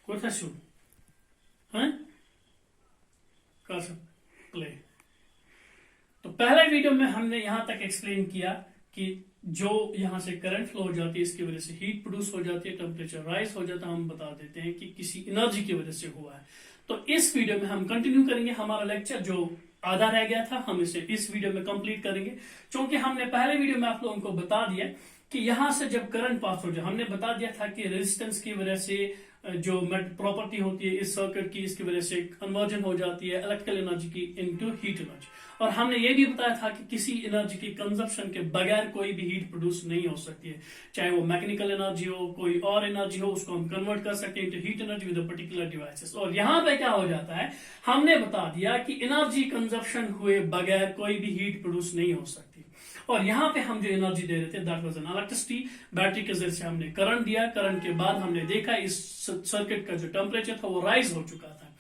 कोथा शू हैं कर प्ले। तो पहले वीडियो में हमने यहां तक एक्सप्लेन किया कि जो यहां से करंट फ्लो हो जाती है इसकी वजह से हीट प्रोड्यूस हो जाती है, टेम्परेचर राइज हो जाता है, हम बता देते हैं कि किसी एनर्जी की वजह से हुआ है। तो इस वीडियो में हम कंटिन्यू करेंगे हमारा लेक्चर, जो आधा रह गया था हम इसे इस वीडियो में कंप्लीट करेंगे। क्योंकि हमने पहले वीडियो में आप लोगों को बता दिया कि यहां से जब करंट पास हो जाए, हमने बता दिया था कि रेजिस्टेंस की वजह से जो प्रॉपर्टी होती है इस सर्किट की, इसकी वजह से कन्वर्जन हो जाती है इलेक्ट्रिकल एनर्जी की इनटू हीट एनर्जी। और हमने ये भी बताया था कि किसी एनर्जी की कंजप्शन के बगैर कोई भी हीट प्रोड्यूस नहीं हो सकती है, चाहे वो मैकेनिकल एनर्जी हो, कोई और एनर्जी हो, उसको हम कन्वर्ट कर सकते हैं into heat energy with particular devices. और यहाँ पे क्या हो जाता है, हमने बता दिया कि एनर्जी कंजप्शन हुए बगैर कोई भी हीट प्रोड्यूस नहीं हो सकती। और यहाँ पे हम जो एनर्जी दे रहे थे that was an electricity, battery के जरिए से हमने करंट दिया, करंट के बाद हमने देखा इस सर्किट का जो टेम्परेचर था वो राइज हो चुका था।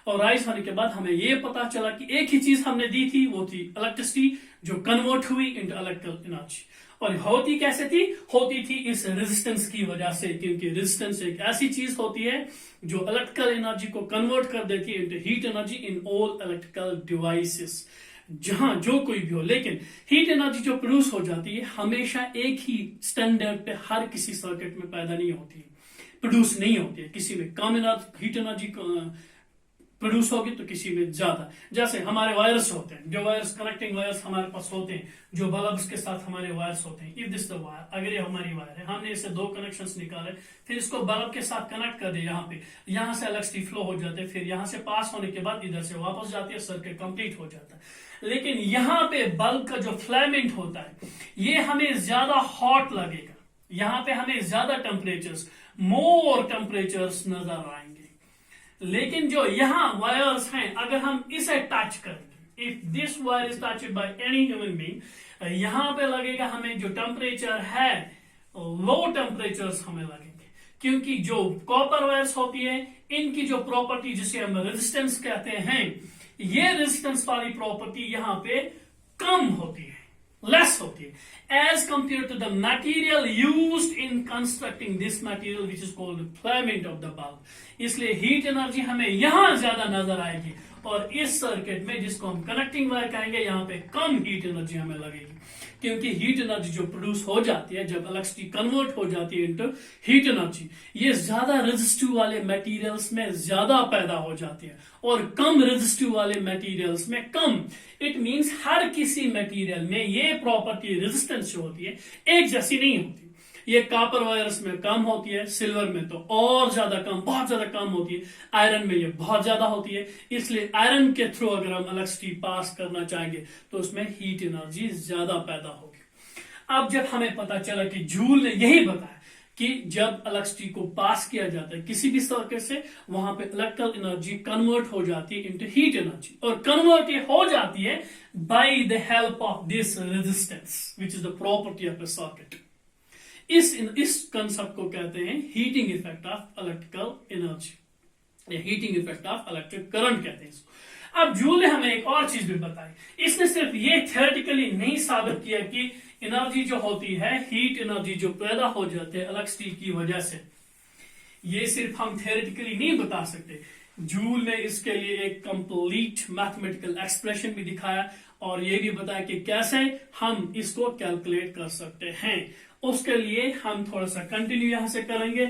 और राइज होने के बाद हमें ये पता चला कि एक ही चीज हमने दी थी, वो थी इलेक्ट्रिसिटी जो कन्वर्ट हुई इनटू इलेक्ट्रिकल एनर्जी। और होती कैसे थी, होती थी इस रेजिस्टेंस की वजह से, क्योंकि रेजिस्टेंस एक ऐसी चीज होती है जो इलेक्ट्रिकल एनर्जी को कन्वर्ट कर देती है into heat energy in all electrical devices, जहां जो कोई भी हो। लेकिन हीट एनर्जी जो प्रोड्यूस हो जाती है हमेशा एक ही स्टैंडर्ड पे हर किसी सर्किट में पैदा नहीं होती है, प्रोड्यूस नहीं होती है। किसी में कम हीट एनर्जी प्रोड्यूस होगी तो किसी में ज्यादा। जैसे हमारे वायर्स होते हैं, जो वायर्स कनेक्टिंग वायर्स हमारे पास होते हैं, जो बल्ब्स के साथ हमारे वायर्स होते हैं। इफ दिस द वायर, अगर ये हमारी वायर है, हमने इसे दो कनेक्शंस निकाले, फिर इसको बल्ब के साथ कनेक्ट कर दिया, यहाँ पे यहां से इलेक्ट्रिसिटी फ्लो हो जाते हैं, फिर यहां से पास होने के बाद इधर से वापस जाती है, सर्किट कंप्लीट हो जाता है। लेकिन यहाँ पे बल्ब का जो फिलामेंट होता है ये हमें ज्यादा हॉट लगेगा, यहाँ पे हमें ज्यादा टेम्परेचर्स, मोर टेम्परेचर्स नजर आएंगे। लेकिन जो यहाँ वायर्स हैं, अगर हम इसे टच करेंगे, if this wire is touched by any human being, यहाँ पे लगेगा हमें जो टेम्परेचर है लो टेम्परेचर्स हमें लगेंगे, क्योंकि जो कॉपर वायर्स होती है इनकी जो प्रॉपर्टी जिसे हम रेजिस्टेंस कहते हैं, ये रेजिस्टेंस वाली प्रॉपर्टी यहाँ पे कम होती है, लेस होती है as compared to the material used in constructing this material which is called filament of the bulb. इसलिए हीट एनर्जी हमें यहां ज्यादा नजर आएगी, और इस सर्किट में जिसको हम कनेक्टिंग वायर कहेंगे यहाँ पे कम हीट एनर्जी हमें लगेगी, क्योंकि हीट एनर्जी जो प्रोड्यूस हो जाती है जब इलेक्ट्रिसिटी कन्वर्ट हो जाती है इनटू हीट एनर्जी, ये ज्यादा रेजिस्टिव वाले मटेरियल्स में ज्यादा पैदा हो जाती है और कम रेजिस्टिव वाले मटेरियल्स में कम। इट मींस हर किसी मटेरियल में ये प्रॉपर्टी रेजिस्टेंस जो होती है एक जैसी नहीं होती। ये कॉपर वायर्स में कम होती है, सिल्वर में तो और ज्यादा कम, बहुत ज्यादा कम होती है, आयरन में ये बहुत ज्यादा होती है। इसलिए आयरन के थ्रू अगर हम इलेक्ट्रिसिटी पास करना चाहेंगे तो उसमें हीट एनर्जी ज्यादा पैदा होगी। अब जब हमें पता चला कि जूल ने यही बताया कि जब इलेक्ट्रिसिटी को पास किया जाता है किसी भी सर्किट से, वहां पे इलेक्ट्रिकल एनर्जी कन्वर्ट हो जाती है इनटू हीट एनर्जी, और कन्वर्ट ये हो जाती है by the help of this resistance which is the property of a circuit. इस कंसेप्ट को कहते हैं heating effect of electrical energy, या heating effect of electric current कहते हैं इसको। अब जूल ने हमें एक और चीज भी बताई, इसने सिर्फ ये थियोरेटिकली नहीं साबित किया कि एनर्जी जो होती है, हीट एनर्जी जो पैदा हो जाते हैं इलेक्ट्रिसिटी की वजह से, ये सिर्फ हम थियोरेटिकली नहीं बता सकते। जूल ने इसके लिए एक कंप्लीट मैथमेटिकल एक्सप्रेशन भी दिखाया और ये भी बताया कि कैसे हम इसको कैलकुलेट कर सकते हैं। उसके लिए हम थोड़ा सा कंटिन्यू यहां से करेंगे,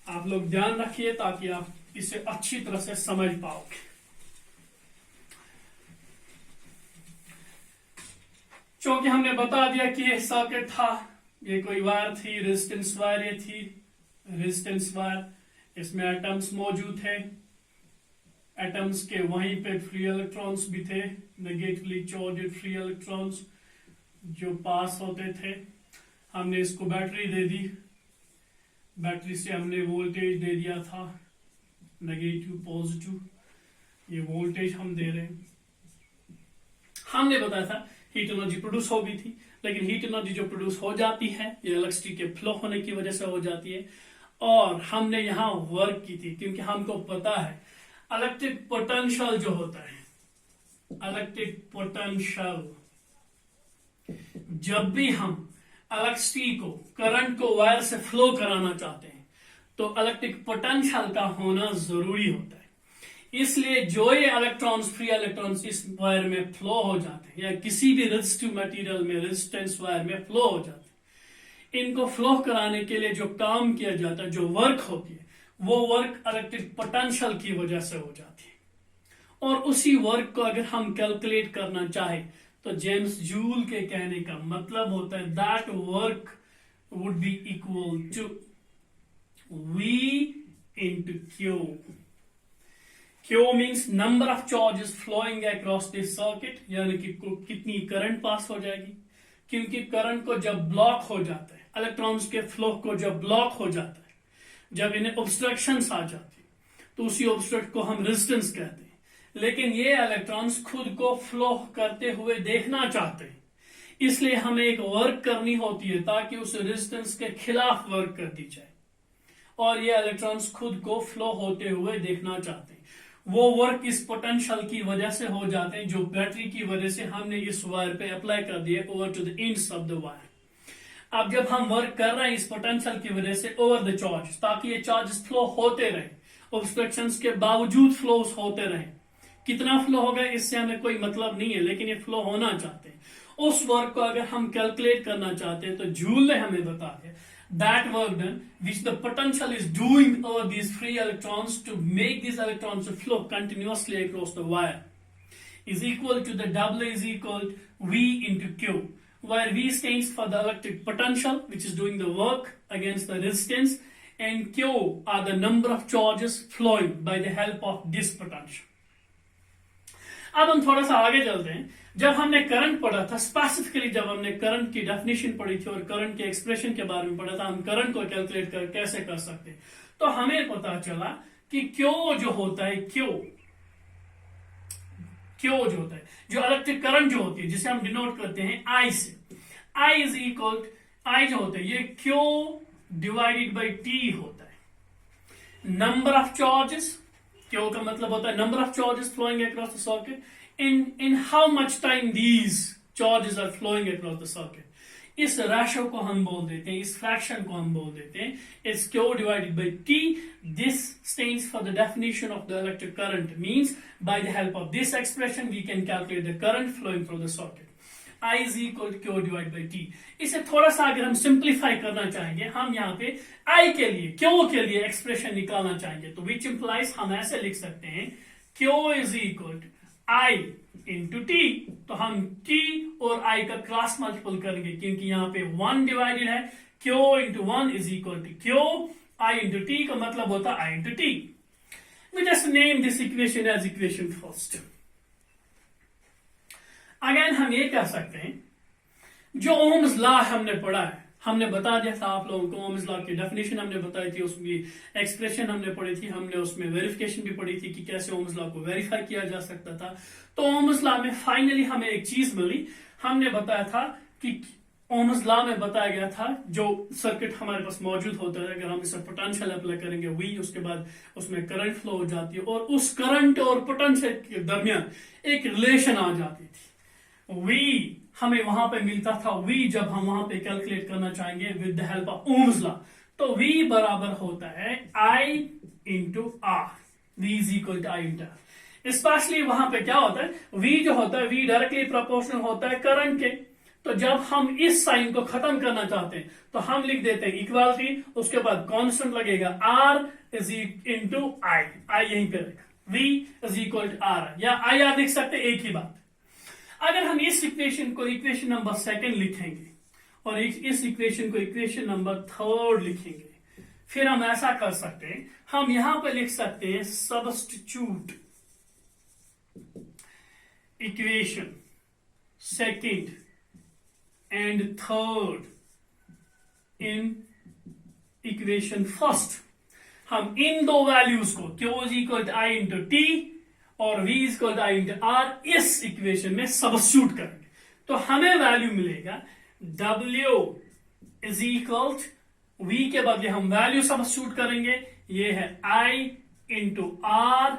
आप लोग ध्यान रखिए ताकि आप इसे अच्छी तरह से समझ पाओगे। क्योंकि हमने बता दिया कि ये सर्किट था, ये कोई वायर थी, रेजिस्टेंस वायर ये थी, रेजिस्टेंस वायर, इसमें एटम्स मौजूद थे, एटम्स के वहीं पे फ्री इलेक्ट्रॉन्स भी थे, नेगेटिवली चार्ज्ड फ्री इलेक्ट्रॉन्स जो पास होते थे। हमने इसको बैटरी दे दी, बैटरी से हमने वोल्टेज दे दिया था नेगेटिव पॉजिटिव, ये वोल्टेज हम दे रहे हैं। हमने बताया था हीट एनर्जी प्रोड्यूस हो गई थी, लेकिन हीट एनर्जी जो प्रोड्यूस हो जाती है ये इलेक्ट्रिसिटी के फ्लो होने की वजह से हो जाती है। और हमने यहां वर्क की थी क्योंकि हमको पता है इलेक्ट्रिक पोटेंशियल जो होता है, इलेक्ट्रिक पोटेंशियल, जब भी हम इलेक्ट्रिसिटी को, करंट को वायर से फ्लो कराना चाहते हैं तो इलेक्ट्रिक पोटेंशियल का होना जरूरी होता है। इसलिए जो ये इलेक्ट्रॉन्स, फ्री इलेक्ट्रॉन्स इस वायर में फ्लो हो जाते हैं या किसी भी रेजिस्टिव मटेरियल में, रेजिस्टेंस वायर में फ्लो हो जाते हैं, इनको फ्लो कराने के लिए जो काम किया जाता है, जो वर्क होती है, वो वर्क इलेक्ट्रिक पोटेंशियल की वजह से हो जाती है। और उसी वर्क को अगर हम कैलकुलेट करना चाहे तो जेम्स जूल के कहने का मतलब होता है that work would be equal to V into Q. Q means number of charges flowing across this circuit, यानी कि कितनी करंट पास हो जाएगी। क्योंकि करंट को जब ब्लॉक हो जाता है, इलेक्ट्रॉन्स के फ्लो को जब ब्लॉक हो जाता है, जब इन्हें ऑब्स्ट्रक्शंस आ जाती है, तो उसी ऑब्स्ट्रक्ट को हम रेजिस्टेंस कहते हैं। लेकिन ये इलेक्ट्रॉन्स खुद को फ्लो करते हुए देखना चाहते हैं, इसलिए हमें एक वर्क करनी होती है ताकि उस रेजिस्टेंस के खिलाफ वर्क कर दी जाए, और ये इलेक्ट्रॉन्स खुद को फ्लो होते हुए देखना चाहते हैं। वो वर्क इस पोटेंशियल की वजह से हो जाते हैं जो बैटरी की वजह से हमने इस वायर पे अप्लाई कर दिए over to the ends of the wire. अब जब हम वर्क कर रहे हैं इस पोटेंशियल की वजह से ओवर द चार्ज, ताकि ये चार्जेस फ्लो होते रहे, ऑब्स्ट्रक्शंस के बावजूद फ्लोस होते रहे। कितना फ्लो होगा इससे हमें कोई मतलब नहीं है, लेकिन ये फ्लो होना चाहते हैं। उस वर्क को अगर हम कैलकुलेट करना चाहते हैं तो जूल ने हमें बताया that work done which the potential is doing over these free electrons to make these electrons flow continuously across the wire is equal to the W is equal to V into Q, where V stands for the electric potential which is doing the work against the resistance, and Q are the number of charges flowing by the help of this potential. अब हम थोड़ा सा आगे चलते हैं। जब हमने current पढ़ा था, स्पेसिफिकली जब हमने करंट की डेफिनेशन पढ़ी थी और करंट के एक्सप्रेशन के बारे में पढ़ा था, हम करंट को कैलकुलेट कैसे कर सकते हैं, तो हमें पता चला कि क्यू जो होता है, क्यू जो होता है, जो इलेक्ट्रिक करंट जो होती है, जिसे हम डिनोट करते हैं आई से, आई इज इक्वल, आई जो होता है ये क्यू डिवाइडेड बाई टी होता है। नंबर ऑफ चार्जेस, क्यू का मतलब होता है number of charges flowing across the circuit, in how much time these charges are flowing across the circuit. इस रेशो को हम बोल देते हैं, इस फ्रैक्शन को हम बोल देते हैं it's Q divided by T. This stands for the definition of the electric current, means by the help of this expression we can calculate the current flowing through the circuit. I is equal to Q divided by T. इसे थोड़ा सा अगर हम simplify करना चाहेंगे, हम यहाँ पे I के लिए, Q के लिए एक्सप्रेशन निकालना चाहेंगे, तो which implies हम ऐसे लिख सकते हैं Q is equal to I into T. तो हम T और I का क्रॉस मल्टीपल करेंगे क्योंकि यहाँ पे 1 डिवाइडेड है, Q into 1 is equal to Q, I into t का मतलब होता है I into t. We just name this equation as equation first. Again हम ये कह सकते हैं, जो ओम्स लॉ हमने पढ़ा है, हमने बता दिया था आप लोगों को, ओम्स लॉ की डेफिनेशन हमने बताई थी, उसकी एक्सप्रेशन हमने पढ़ी थी, हमने उसमें वेरिफिकेशन भी पढ़ी थी कि कैसे ओम्स लॉ को वेरीफाई किया जा सकता था। तो ओम्स लॉ में फाइनली हमें एक चीज मिली, हमने बताया था कि ओम्स लॉ में बताया गया था जो सर्किट हमारे पास मौजूद होता है, अगर हम इसे पोटेंशियल अप्लाई करेंगे वी, उसके बाद उसमें करंट फ्लो हो जाती है और उस करंट और पोटेंशियल के दरमियान एक रिलेशन आ जाती थी। वी हमें वहां पे मिलता था, वी जब हम वहां पे कैलकुलेट करना चाहेंगे with the help of Ohm's law, तो वी बराबर होता है I into R, V is equal to I into R. Specially वहां पे क्या होता है, वी जो होता है वी डायरेक्टली प्रोपोर्शनल होता है करंट के। तो जब हम इस साइन को खत्म करना चाहते हैं तो हम लिख देते हैं इक्वालिटी, उसके बाद कांस्टेंट लगेगा R is into I, I यहीं पे रहेगा, V is equal to R, या आई आर लिख सकते एक ही बात। अगर हम इस इक्वेशन को इक्वेशन नंबर 2 लिखेंगे और इस इक्वेशन को इक्वेशन नंबर 3 लिखेंगे, फिर हम ऐसा कर सकते हैं, हम यहां पे लिख सकते हैं substitute equation 2 and 3 in equation 1। हम इन दो वैल्यूज को Q is equal to I into t और V is equal to I into R इस इक्वेशन में सब्स्टिट्यूट करेंगे, तो हमें वैल्यू मिलेगा W is equal to V के बदले हम वैल्यू सब्स्टिट्यूट करेंगे, ये है I इंटू आर,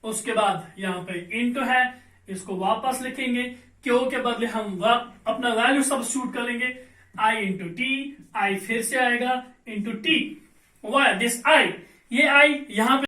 उसके बाद यहां पे इंटू है, इसको वापस लिखेंगे, Q के बदले हम अपना वैल्यू सब्स्टिट्यूट करेंगे, I इंटू टी, आई फिर से आएगा into T, why this I, ये आई यहाँ पे